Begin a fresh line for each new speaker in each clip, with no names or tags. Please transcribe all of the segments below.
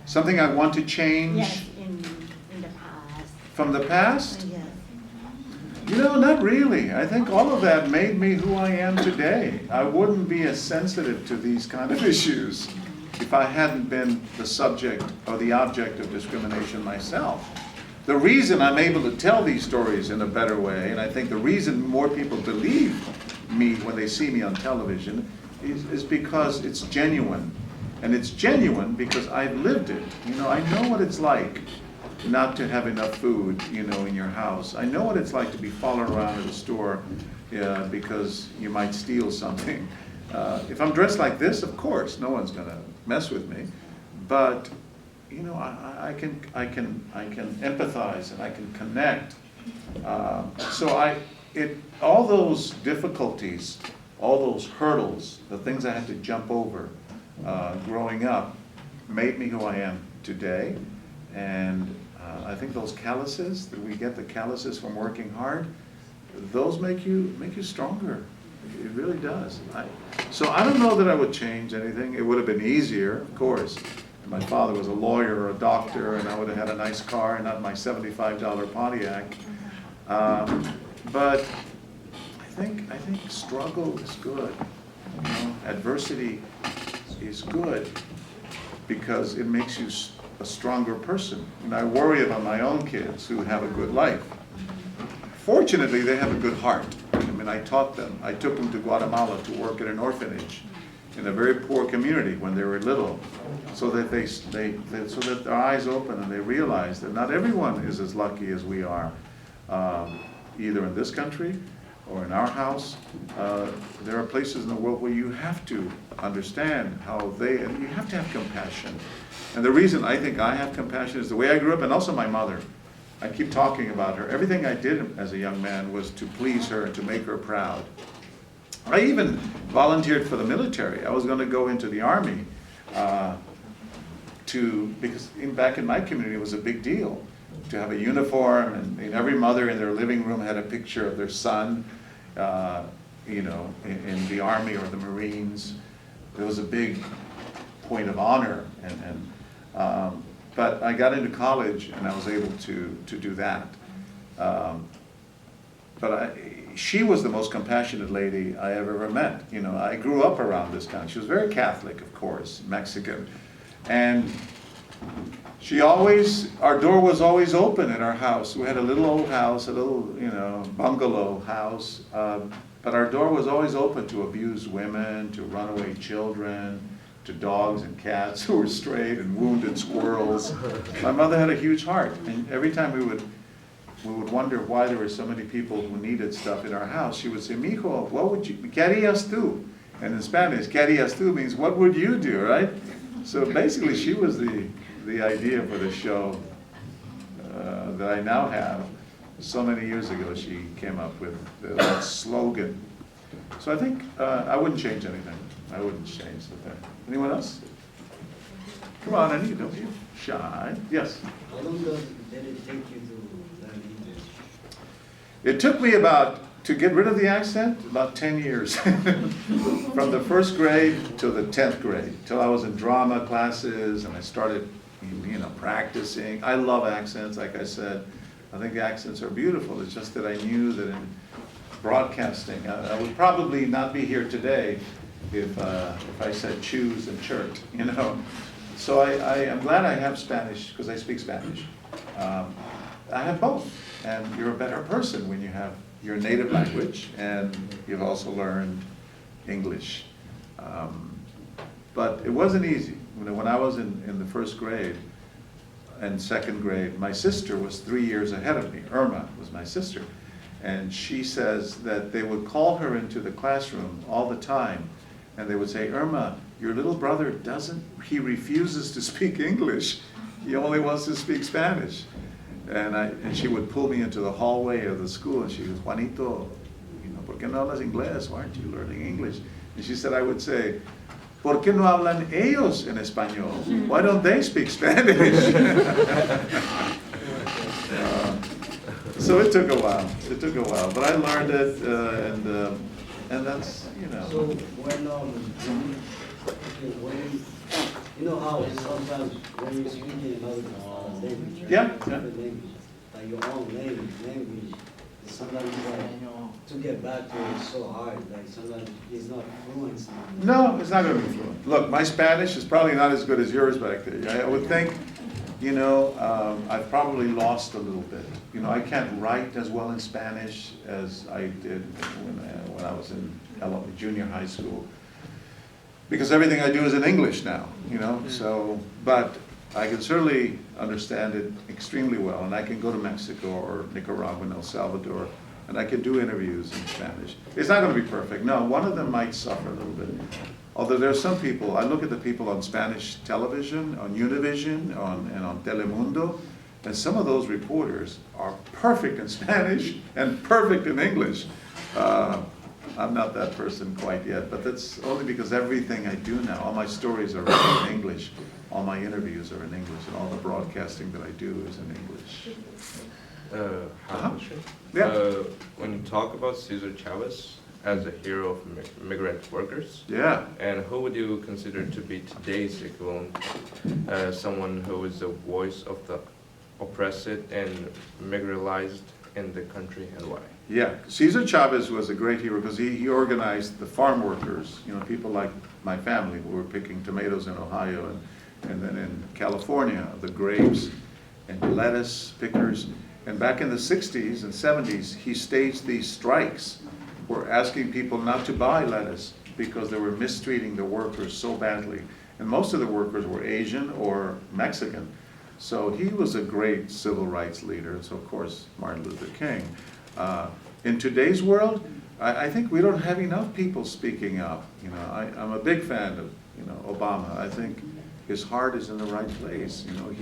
Something I want to change?
Yes, in the past.
From the past?
Yes.
You know, not really. I think all of that made me who I am today. I wouldn't be as sensitive to these kind of issues if I hadn't been the subject or the object of discrimination myself. The reason I'm able to tell these stories in a better way, and I think the reason more people believe me when they see me on television, is because it's genuine. And it's genuine because I've lived it. You know, I know what it's like not to have enough food, you know, in your house. I know what it's like to be followed around at the store because you might steal something. If I'm dressed like this, of course, no one's gonna mess with me. But you know, I can empathize and I can connect. All those difficulties, all those hurdles, the things I had to jump over growing up, made me who I am today. And I think those calluses, that we get the calluses from working hard, those make you stronger. It really does. So I don't know that I would change anything. It would have been easier, of course. My father was a lawyer or a doctor, and I would have had a nice car and not my $75 Pontiac. But I think struggle is good. You know, adversity is good because it makes you a stronger person. And I worry about my own kids who have a good life. Fortunately, they have a good heart. I mean, I taught them. I took them to Guatemala to work at an orphanage in a very poor community when they were little, so that so that their eyes open and they realize that not everyone is as lucky as we are, either in this country or in our house. There are places in the world where you have to understand and you have to have compassion. And the reason I think I have compassion is the way I grew up, and also my mother. I keep talking about her. Everything I did as a young man was to please her and to make her proud. I even volunteered for the military. I was going to go into the Army because back in my community it was a big deal to have a uniform, and every mother in their living room had a picture of their son, you know, in the Army or the Marines. It was a big point of honor, but I got into college and I was able to do that. She was the most compassionate lady I ever met. You know, I grew up around this country. She was very Catholic, of course, Mexican. And our door was always open in our house. We had a little old house, a little, you know, bungalow house. But our door was always open to abused women, to runaway children, to dogs and cats who were strayed, and wounded squirrels. My mother had a huge heart. And every time we would wonder why there were so many people who needed stuff in our house, she would say, "Mijo, what would you, ¿qué harías tú?" And in Spanish, "¿Qué harías tú?" means, what would you do, right? So basically, she was the idea for the show that I now have. So many years ago, she came up with that slogan. So I think I wouldn't change anything. I wouldn't change the thing. Anyone else? Come on, Annie, don't be shy. Yes?
How long did it take you to learn English?
It took me to get rid of the accent, about 10 years. From the first grade to the 10th grade, till I was in drama classes and I started, you know, practicing. I love accents, like I said. I think the accents are beautiful. It's just that I knew that in broadcasting, I would probably not be here today if I said choose and chert, you know. So I am glad I have Spanish, because I speak Spanish. I have both. And you're a better person when you have your native language and you've also learned English. But it wasn't easy. You know, when I was in the first grade and second grade, my sister was 3 years ahead of me. Irma was my sister. And she says that they would call her into the classroom all the time. And they would say, "Irma, your little brother he refuses to speak English. He only wants to speak Spanish." And she would pull me into the hallway of the school and she goes, "Juanito, you know, ¿por qué no hablas inglés? Why aren't you learning English?" And she said, I would say, "¿Por qué no hablan ellos en español? Why don't they speak Spanish?" So it took a while. It took a while, but I learned it, and that's, you know.
So when You know how sometimes when you speak in another language, right?
Yeah, yeah.
Different language, like your own language, sometimes like, to get back to it is so hard, like sometimes it's not fluent.
No, it's not going to be fluent. Look, my Spanish is probably not as good as yours back there. I would think, you know, I've probably lost a little bit. You know, I can't write as well in Spanish as I did when I was in junior high school, because everything I do is in English now, you know, so, but I can certainly understand it extremely well, and I can go to Mexico or Nicaragua and El Salvador, and I can do interviews in Spanish. It's not going to be perfect. No, one of them might suffer a little bit. Although there are some people, I look at the people on Spanish television, on Univision, and on Telemundo, and some of those reporters are perfect in Spanish and perfect in English. I'm not that person quite yet, but that's only because everything I do now, all my stories are written in English, all my interviews are in English, and all the broadcasting that I do is in English.
Question.
Yeah.
When you talk about Cesar Chavez as a hero of migrant workers,
Yeah.
and who would you consider to be today's equivalent, someone who is the voice of the oppressed and marginalized in the country, and why?
Yeah, Cesar Chavez was a great hero because he organized the farm workers, you know, people like my family who were picking tomatoes in Ohio and then in California, the grapes and lettuce pickers. And back in the 60s and 70s, he staged these strikes, were asking people not to buy lettuce because they were mistreating the workers so badly. And most of the workers were Asian or Mexican. So he was a great civil rights leader, so of course Martin Luther King. In today's world, I think we don't have enough people speaking up. You know, I'm a big fan of, you know, Obama. I think his heart is in the right place. You know,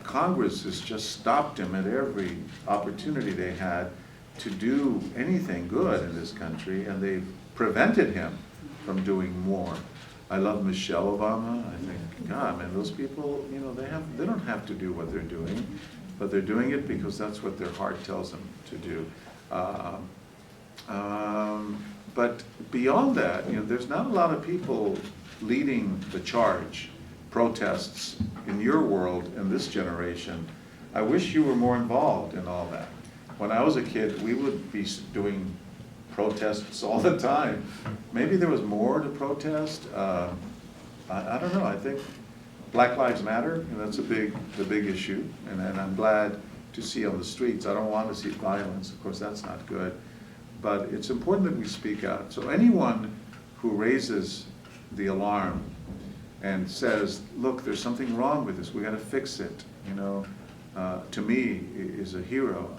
Congress has just stopped him at every opportunity they had to do anything good in this country, and they've prevented him from doing more. I love Michelle Obama. I think, God, man, those people, you know, they don't have to do what they're doing, but they're doing it because that's what their heart tells them to do. But beyond that, you know, there's not a lot of people leading the charge, protests in your world in this generation. I wish you were more involved in all that. When I was a kid, we would be doing protests all the time. Maybe there was more to protest. I don't know. I think Black Lives Matter, you know, that's the big issue, and I'm glad to see on the streets. I don't want to see violence. Of course, that's not good. But it's important that we speak out. So anyone who raises the alarm and says, look, there's something wrong with this, we got to fix it, you know, to me is a hero.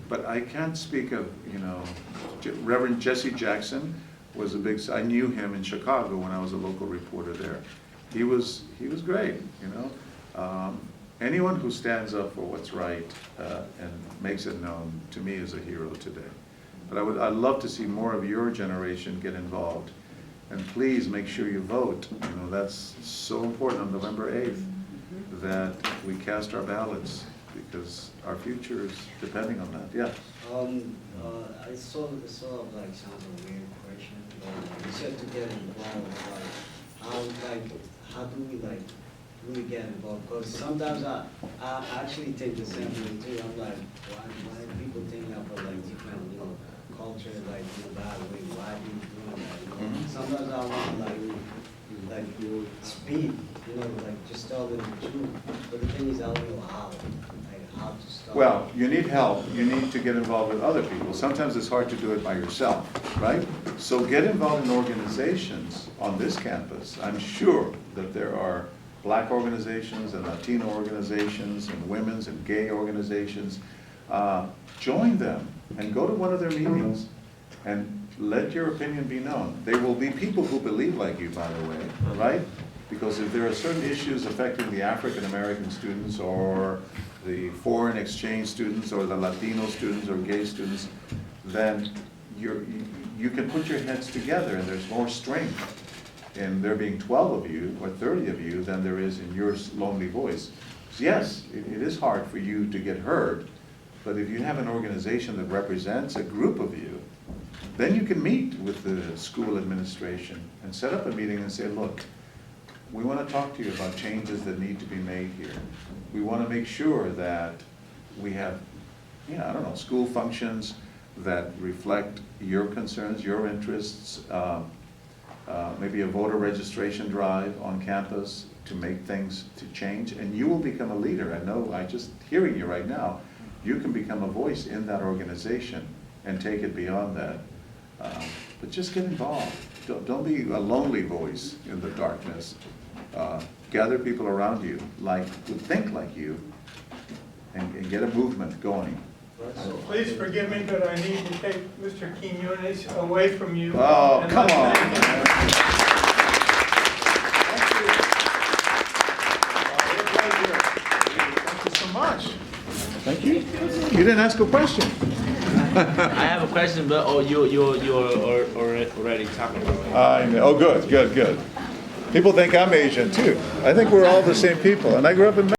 But I can't speak of, you know, Reverend Jesse Jackson was a big, I knew him in Chicago when I was a local reporter there. He was great, you know. Anyone who stands up for what's right and makes it known, to me, is a hero today. But I'd love to see more of your generation get involved. And please make sure you vote. You know, that's so important on November 8th that we cast our ballots, because our future is depending on that. Yeah.
I sort of like sounds a weird question, but you said to get involved, how do we like really get involved? Because sometimes I actually take the same thing too. I'm like, why people think of like different, you know, culture, like in a bad way? Why do you doing that? You know? Sometimes I want to like speak, you know, like just tell them the truth. But the thing is, I don't know how. How to start.
Well, you need help. You need to get involved with other people. Sometimes it's hard to do it by yourself, right? So get involved in organizations on this campus. I'm sure that there are Black organizations and Latino organizations and women's and gay organizations. Join them and go to one of their meetings and let your opinion be known. There will be people who believe like you, by the way, right? Because if there are certain issues affecting the African American students or the foreign exchange students or the Latino students or gay students, then you can put your heads together, and there's more strength in there being 12 of you or 30 of you than there is in your lonely voice. So yes, it is hard for you to get heard, but if you have an organization that represents a group of you, then you can meet with the school administration and set up a meeting and say, look, We want to talk to you about changes that need to be made here. We want to make sure that we have, I don't know, school functions that reflect your concerns, your interests, maybe a voter registration drive on campus to make things to change, and you will become a leader. I know, I just hearing you right now, you can become a voice in that organization and take it beyond that. But just get involved. Don't be a lonely voice in the darkness. Gather people around you who think like you, and get a movement going.
Please forgive me, but I need to take Mr. Quiñones away from you.
Oh,
And
come on.
thank you.
Thank you so much. Thank you. You didn't ask a question.
I have a question, but you're already talking about it.
I know. Oh, good. People think I'm Asian too. I think we're all the same people, and I grew up in